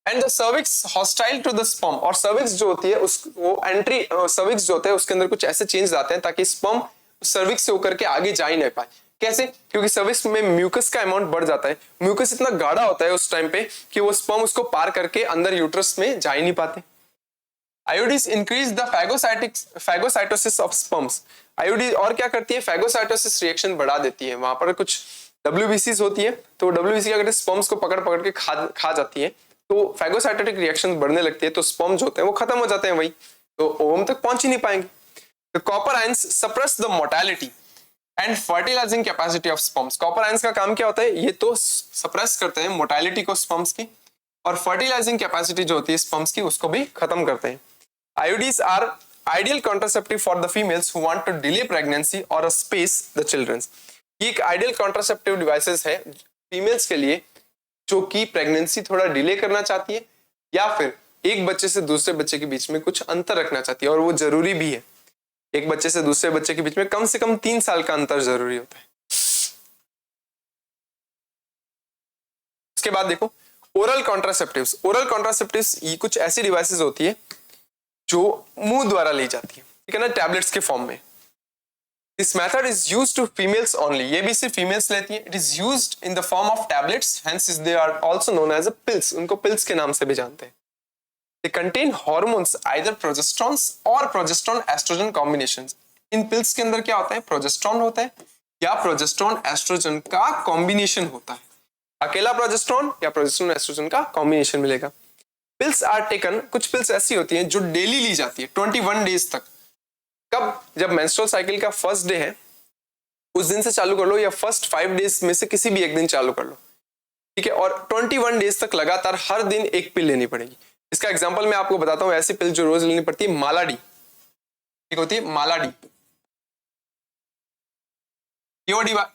And the cervix hostile to the sperm, और सर्विक्स जो होती है उस वो एंट्री सर्विक्स जो होता है उसके अंदर कुछ ऐसे चेंज आते हैं ताकि स्पर्म सर्विक्स से होकर के आगे जा ही नहीं पाए। कैसे, क्योंकि सर्विक्स में म्यूकस का अमाउंट बढ़ जाता है, म्यूकस इतना गाढ़ा होता है उस टाइम पे कि वो स्पर्म उसको पार करके अंदर यूट्रस में जा ही नहीं पाते। IUDs increase the phagocytosis of sperms. IUDs और क्या करती है, फैगोसाइटोसिस रिएक्शन बढ़ा देती है। वहां पर कुछ WBCs होती है, तो WBC क्या करती है, स्पर्म्स को पकड़ पकड़ के खा जाती है, तो फैगोसाइटोटिक रिएक्शन बढ़ने लगती है, तो स्पर्म जो होते हैं वो खत्म हो जाते हैं वही, तो ओवम तक पहुंच ही नहीं पाएंगे। The copper ions suppress the motility and fertilizing capacity of sperms। Copper ions का काम क्या होता है, ये तो सप्रेस करते हैं मोटालिटी को स्पर्म्स की, और फर्टिलाइजिंग कैपेसिटी जो होती है स्पर्म्स की उसको भी खत्म करते हैं। IUDs are ideal contraceptive for the females who want to delay pregnancy और स्पेस द चिल्ड्रंस। ये एक आइडियल कॉन्ट्रासेप्टिव डिवाइसेस है फीमेल्स के लिए जो कि प्रेगनेंसी थोड़ा डिले करना चाहती है, या फिर एक बच्चे से दूसरे बच्चे के बीच में कुछ अंतर रखना चाहती है, और वो जरूरी भी है। एक बच्चे से दूसरे बच्चे के बीच में कम से कम 3 साल का अंतर जरूरी होता है। उसके बाद देखो ओरल कॉन्ट्रासेप्टिव्स। ओरल कॉन्ट्रासेप्टिव्स ये कुछ ऐसी डिवाइसेस होती है जो मुंह द्वारा ली जाती है, ठीक है ना, टैबलेट्स के फॉर्म में। This method is used to females only. ये भी सिर्फ फीमेल्स लेती है। It is used in the form of tablets, hence they are also known as a pills. उनको पिल्स के नाम से भी जानते हैं। They contain hormones either progesterones or progesterone estrogen combinations। In pills के अंदर क्या होता है, प्रोजेस्ट्रॉन होता है या प्रोजेस्ट्रॉन एस्ट्रोजन का कॉम्बिनेशन होता है। अकेला प्रोजेस्ट्रॉन या प्रोजेस्ट्रॉन एस्ट्रोजन का कॉम्बिनेशन मिलेगा। पिल्स आर टेकन, कुछ पिल्स ऐसी होती हैं जो डेली ली जाती है 21 डेज तक। कब, जब मेंस्ट्रुअल साइकिल का फर्स्ट डे है उस दिन से चालू कर लो, या फर्स्ट 5 डेज में से किसी भी एक दिन चालू कर लो, ठीक है, और 21 डेज तक लगातार हर दिन एक पिल लेनी पड़ेगी। इसका एग्जांपल मैं आपको बताता हूं, ऐसी पिल जो रोज लेनी पड़ती है मालाडी, ठीक होती है मालाडी।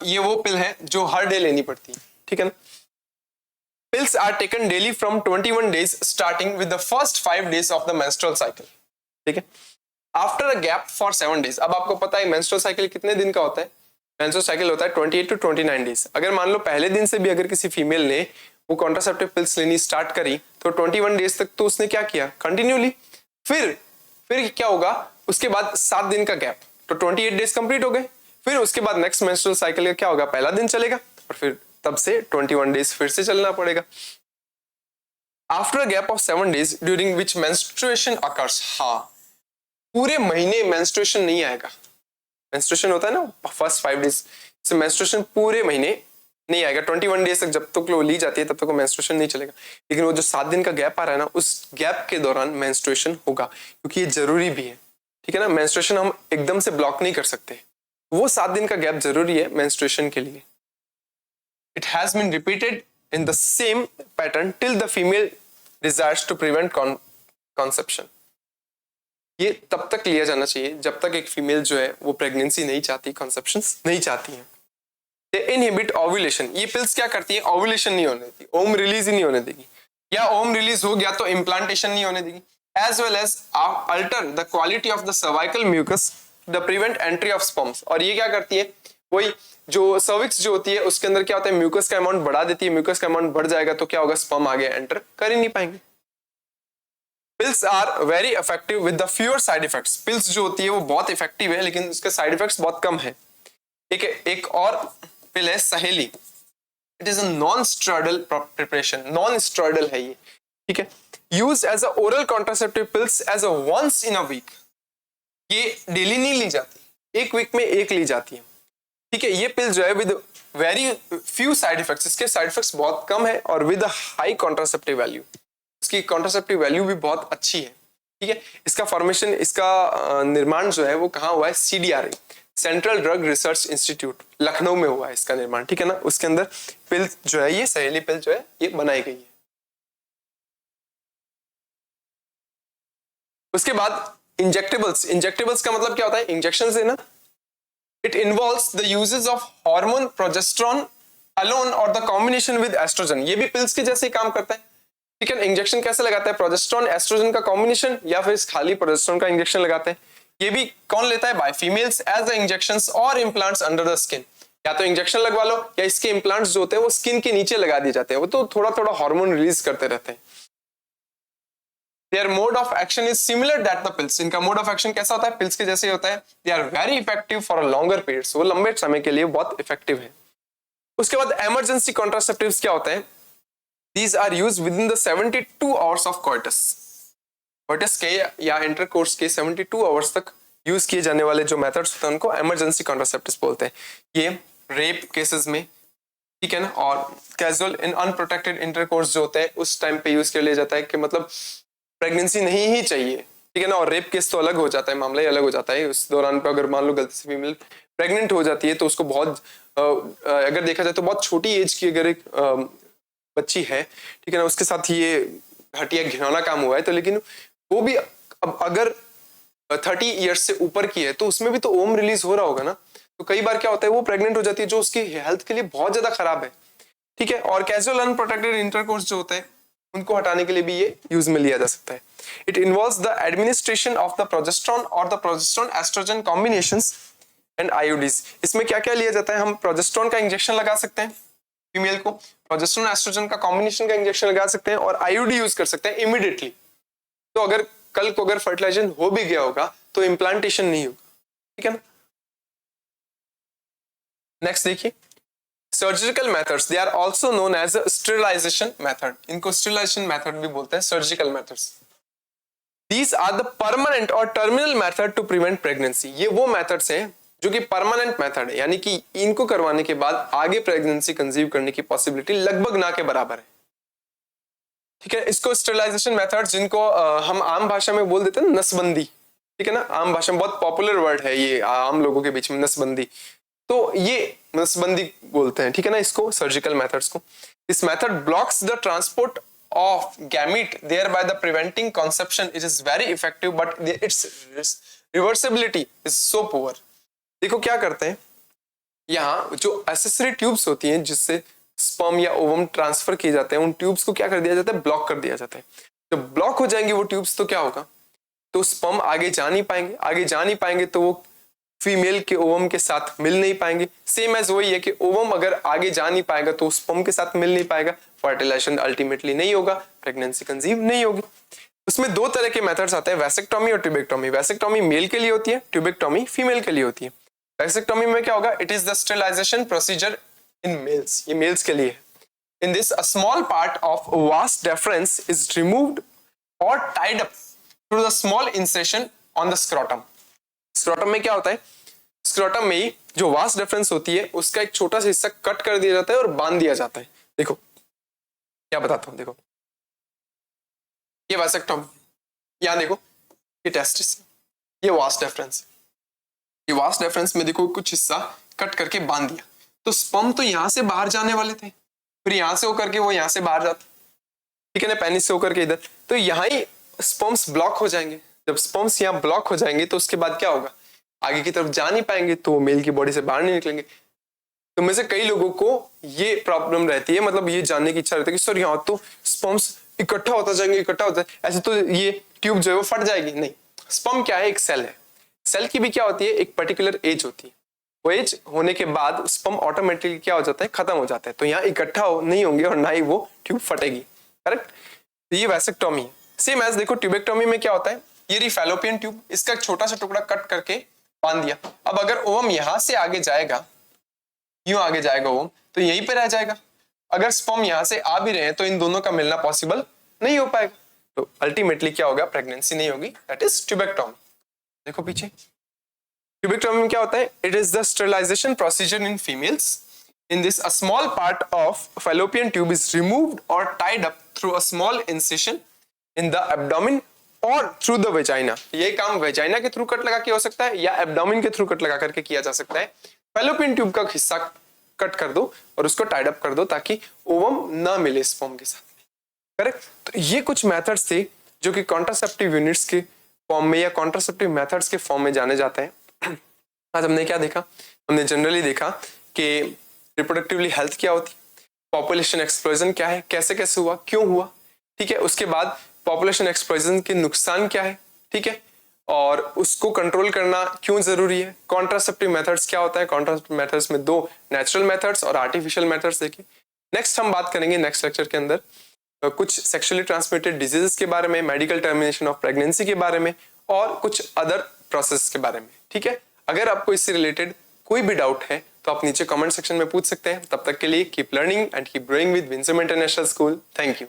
ये वो पिल है जो हर डे लेनी पड़ती है, ठीक है ना। Pills are taken daily from 21 days starting with the first 5 days of the menstrual cycle, ठीक है, after a gap for 7 days. अब आपको पता है मेंस्ट्रुअल साइकिल कितने दिन का होता है, मेंस्ट्रुअल साइकिल होता है 28 टू 29 डेज। अगर मान लो पहले दिन से भी अगर किसी फीमेल ने वो कॉन्ट्रासेप्टिव पिल्स लेनी स्टार्ट करी तो 21 डेज तक तो उसने क्या किया, कंटिन्यूली। फिर क्या होगा, उसके बाद 7 दिन का गैप, तो 28 डेज कंप्लीट हो गए। फिर उसके बाद नेक्स्ट मेंस्ट्रुअल साइकिल का क्या होगा, पहला दिन चलेगा और फिर तब से 21 डेज फिर से चलना पड़ेगा। After a gap of 7 days during which menstruation occurs. हाँ, पूरे महीने मेंस्ट्रुएशन नहीं आएगा। मेंस्ट्रुएशन होता है ना फर्स्ट 5 डेज से, मेंस्ट्रुएशन पूरे महीने नहीं आएगा। 21 डेज तक जब तक लो ली जाती है तब तक मेंस्ट्रुएशन नहीं चलेगा। लेकिन वो जो 7 दिन का गैप आ रहा है ना, उस गैप के दौरान मेंस्ट्रुएशन होगा, क्योंकि ये जरूरी भी है, ठीक है ना। मेंस्ट्रुएशन हम एकदम से ब्लॉक नहीं कर सकते, वो 7 दिन का गैप जरूरी है मेंस्ट्रुएशन के लिए। It has been repeated in the same pattern till the female desires to prevent conception. ये तब तक लिया जाना चाहिए जब तक एक फीमेल जो है वो प्रेगनेंसी नहीं चाहती, कॉन्सेप्शन नहीं चाहती है। They inhibit ovulation। ये पिल्स क्या करती है, ओव्यूलेशन नहीं होने देती, ओम रिलीज ही नहीं होने देगी, या ओम रिलीज हो गया तो इम्प्लांटेशन नहीं होने देगी। As well as alter the quality of the cervical mucus the prevent entry of sperms. और ये क्या करती है, वही जो सर्विक्स जो होती है उसके अंदर क्या होता है, म्यूकस का अमाउंट बढ़ा देती है। म्यूकस का अमाउंट बढ़ जाएगा तो क्या होगा, स्पर्म आगे एंटर कर ही नहीं पाएंगे। Pills are very effective with the fewer side effects. Pills जो होती है वो बहुत इफेक्टिव है लेकिन उसके साइड इफेक्ट्स बहुत कम है। एक और पिल है Saheli. It is a non steroidal preparation, non steroidal है ये, ठीक है। Used as a oral contraceptive pills as a once in a week. ये डेली नहीं ली जाती, एक वीक में एक ली जाती है, ठीक है। ये पिल जो है with very few side effects, इसके साइड इफेक्ट्स बहुत कम है और विद हाई कॉन्ट्रासेप्टिव वैल्यू। इसकी कॉन्ट्रासेप्टिव वैल्यू भी बहुत अच्छी है, ठीक है। इसका फॉर्मेशन, इसका निर्माण जो है वो कहाँ हुआ है, CDRI, central drug research institute, Lucknow में हुआ है इसका निर्माण, ठीक है ना। उसके अंदर पिल जो है, ये सहेली पिल जो है ये बनाई गई है। उसके बाद इंजेक्टेबल्स। इंजेक्टेबल्स का मतलब क्या होता है, इंजेक्शन देना। It involves the uses of hormone progesterone alone और द कॉम्बिनेशन विद एस्ट्रोजन। ये भी पिल्स के जैसे ही काम करता है, ठीक है। इंजेक्शन कैसे लगाता है, प्रोजेस्टेरॉन एस्ट्रोजन का कॉम्बिनेशन या फिर खाली प्रोजेस्टेरॉन का इंजेक्शन लगाते हैं। ये भी कौन लेता है, by females as the injections और इम्प्लांट्स अंडर द स्किन। या तो इंजेक्शन लगवा लो या इसके इम्प्लांट्स जो होते हैं वो स्किन के नीचे लगा दिए जाते हैं, वो तो थोड़ा थोड़ा हार्मोन रिलीज करते रहते हैं। Their mode of action is similar that the pills। इनका मोड ऑफ एक्शन कैसा होता है, पिल्स के जैसे ही होता है। They are very effective for a longer periods। वो लंबे समय के लिए बहुत इफेक्टिव है। उसके बाद इमरजेंसी कॉन्ट्रासेप्टिव्स क्या होते हैं, These are used within the 72 hours of coitus। Coitus के या इंटरकोर्स के 72 आवर्स तक यूज किए जाने वाले जो मेथड्स होते हैं उनको इमरजेंसी कॉन्ट्रासेप्टिव्स बोलते हैं। ये रेप केसेस में, ठीक है ना, और कैजुअल इन अनप्रोटेक्टेड इंटरकोर्स जो होता है उस टाइम पे यूज कर लिया जाता है कि मतलब प्रेगनेंसी नहीं ही चाहिए, ठीक है ना। और रेप केस तो अलग हो जाता है, मामला ही अलग हो जाता है। उस दौरान पे अगर मान लो गलती से फीमेल प्रेग्नेंट हो जाती है तो उसको बहुत अगर देखा जाए तो बहुत छोटी एज की अगर एक बच्ची है, ठीक है ना, उसके साथ ये घटिया घिनौना काम हुआ है तो, लेकिन वो भी अब अगर 30 ईयर्स से ऊपर की है तो उसमें भी तो ओम रिलीज हो रहा होगा ना। तो कई बार क्या होता है वो प्रेग्नेंट हो जाती है जो उसकी हेल्थ के लिए बहुत ज्यादा खराब है, ठीक है। और कैजुअल अनप्रोटेक्टेड इंटरकोर्स जो होता है उनको हटाने के लिए भी ये यूज में लिया जा सकता है। It involves the administration of the progesterone और the progesterone estrogen combinations and IUDs. इसमें क्या क्या लिया जाता है, हम प्रोजेस्टेरोन का इंजेक्शन लगा सकते हैं फीमेल को, प्रोजेस्टेरोन एस्ट्रोजन का कॉम्बिनेशन का इंजेक्शन लगा सकते हैं और आईयूडी यूज कर सकते हैं इमीडिएटली। तो अगर कल को अगर फर्टिलाइजेशन हो भी गया होगा तो इम्प्लांटेशन नहीं होगा, ठीक है ना। नेक्स्ट देखिए surgical methods, they are also known as sterilization method. इनको स्टेरिलाइजेशन मेथड भी बोलते हैं, surgical methods. These are the permanent और terminal method to prevent pregnancy. ये वो मेथड्स हैं जो कि परमानेंट मेथड है, यानी कि इनको करवाने के बाद आगे प्रेगनेंसी कंसीव करने की पॉसिबिलिटी लगभग ना के बराबर है, ठीक है। इसको स्टेरिलाइजेशन मेथड, जिनको हम आम भाषा में बोल देते हैं नसबंदी, ठीक है ना, आम भाषा में बहुत पॉपुलर वर्ड है ये आम लोगों के बीच में, नसबंदी। तो ये नसबंदी बोलते हैं, ठीक है ना, इसको सर्जिकल मेथड्स को। This method blocks the transport of gamete thereby the preventing conception. It is very effective but its reversibility is so poor. देखो क्या करते हैं, यहाँ जो एसेसरी ट्यूब्स होती हैं जिससे स्पर्म या ओवम ट्रांसफर किए जाते हैं, उन ट्यूब्स को क्या कर दिया जाता है, ब्लॉक कर दिया जाता है। जब ब्लॉक हो जाएंगे वो ट्यूब्स तो क्या होगा, तो स्पर्म आगे जा नहीं पाएंगे, आगे जा नहीं पाएंगे तो वो फीमेल के ओवम के साथ मिल नहीं पाएंगे। सेम एज वही है कि ओवम अगर आगे जा नहीं पाएगा तो स्पर्म के साथ मिल नहीं पाएगा, फर्टिलाइजेशन अल्टीमेटली नहीं होगा, प्रेगनेंसी कंसीव नहीं होगी। उसमें दो तरह के मेथड्स आते हैं, वैसेक्टोमी और ट्यूबेक्टोमी। वैसेक्टोमी मेल के लिए होती है, ट्यूबेक्टोमी फीमेल के लिए होती है। वैसेक्टोमी में क्या होगा, it is the sterilization procedure in males, ये मेल्स के लिए है। In this a small part of vas deferens is removed और tied up through the small incision on the scrotum. Scrotum में क्या होता है, स्क्रोटम में ही जो वास डिफरेंस होती है उसका एक छोटा सा हिस्सा कट कर दिया जाता है और बांध दिया जाता है। देखो क्या बताता हूं, देखो ये वैसेक्टोमी, यहां देखो ये टेस्टिस, ये वास डिफरेंस, ये वास डिफरेंस में देखो कुछ हिस्सा कट करके बांध दिया, तो स्पर्म तो यहां से बाहर जाने वाले थे, फिर यहां से होकर के वो यहां से बाहर जाते, ठीक है ना, पेनिस से होकर के इधर, तो यहां ही स्पर्म्स ब्लॉक हो जाएंगे। जब स्पर्म्स यहाँ ब्लॉक हो जाएंगे तो उसके बाद क्या होगा, आगे की तरफ जा नहीं पाएंगे, तो मेल की बॉडी से बाहर नहीं निकलेंगे। तो में से कई लोगों को ये प्रॉब्लम रहती है, मतलब ये जानने की इच्छा रहती है कि सर यहाँ तो स्पर्म्स इकट्ठा होता जाएंगे, इकट्ठा होता है, ऐसे तो ये ट्यूब जो है वो फट जाएगी। नहीं, स्पर्म क्या है, एक सेल है, सेल की भी क्या होती है, एक पर्टिकुलर एज होती है, वो एज होने के बाद स्पर्म ऑटोमेटिकली क्या हो जाता है, खत्म हो जाता है, तो यहाँ इकट्ठा नहीं होंगे और ना ही वो ट्यूब फटेगी, करेक्ट। तो ये वैसेक्टोमी है। सेम एज देखो ट्यूबेक्टोमी में क्या होता है, ये रही फैलोपियन ट्यूब, इसका एक छोटा सा टुकड़ा कट करके बांध दिया। अब अगर ओवम यहां से आगे जाएगा, यूं आगे जाएगा ओवम, तो यहीं पे रह जाएगा। अगर स्पर्म यहां से आ भी रहे हैं तो इन दोनों का मिलना पॉसिबल नहीं हो पाएगा, तो अल्टीमेटली क्या होगा, प्रेगनेंसी नहीं होगी, दैट इज ट्यूबेक्टोमी। देखो पीछे ट्यूबेक्टोमी में क्या होता है, it is the sterilization procedure in females. In this, a small part of fallopian tube is removed or tied up through a small incision in the abdomen or through the vagina. ये काम vagina के through cut लगा के हो सकता है या abdomen के थ्रू कट लगा करके किया जा सकता है। फैलोपियन ट्यूब का हिस्सा कट कर दो और उसको टाइड अप कर दो ताकि ओवम ना मिले स्पर्म के साथ, करेक्ट। तो ये कुछ मेथड्स थे जो कि कॉन्ट्रासेप्टिव यूनिट्स के फॉर्म में या कॉन्ट्रासेप्टिव मेथड्स के फॉर्म में जाने जाते हैं। आज हमने क्या देखा, हमने जनरली देखा कि रिप्रोडक्टिवली हेल्थ क्या होती, पॉपुलेशन एक्सप्लोजन क्या है, कैसे कैसे हुआ, क्यों हुआ, ठीक है। उसके बाद पॉपुलेशन एक्सप्लोजन के नुकसान क्या है, ठीक है, और उसको कंट्रोल करना क्यों जरूरी है। कॉन्ट्रासेप्टिव मेथड्स क्या होता है, कॉन्ट्रासेप्टिव मेथड्स में दो नेचुरल मेथड्स और आर्टिफिशियल मेथड्स देखिए। नेक्स्ट हम बात करेंगे नेक्स्ट लेक्चर के अंदर कुछ सेक्सुअली ट्रांसमिटेड डिजीजेस के बारे में, मेडिकल टर्मिनेशन ऑफ प्रेगनेंसी के बारे में और कुछ अदर प्रोसेस के बारे में, ठीक है। अगर आपको इससे रिलेटेड कोई भी डाउट है तो आप नीचे कमेंट सेक्शन में पूछ सकते हैं। तब तक के लिए keep learning and keep growing with Winsome International school. Thank you.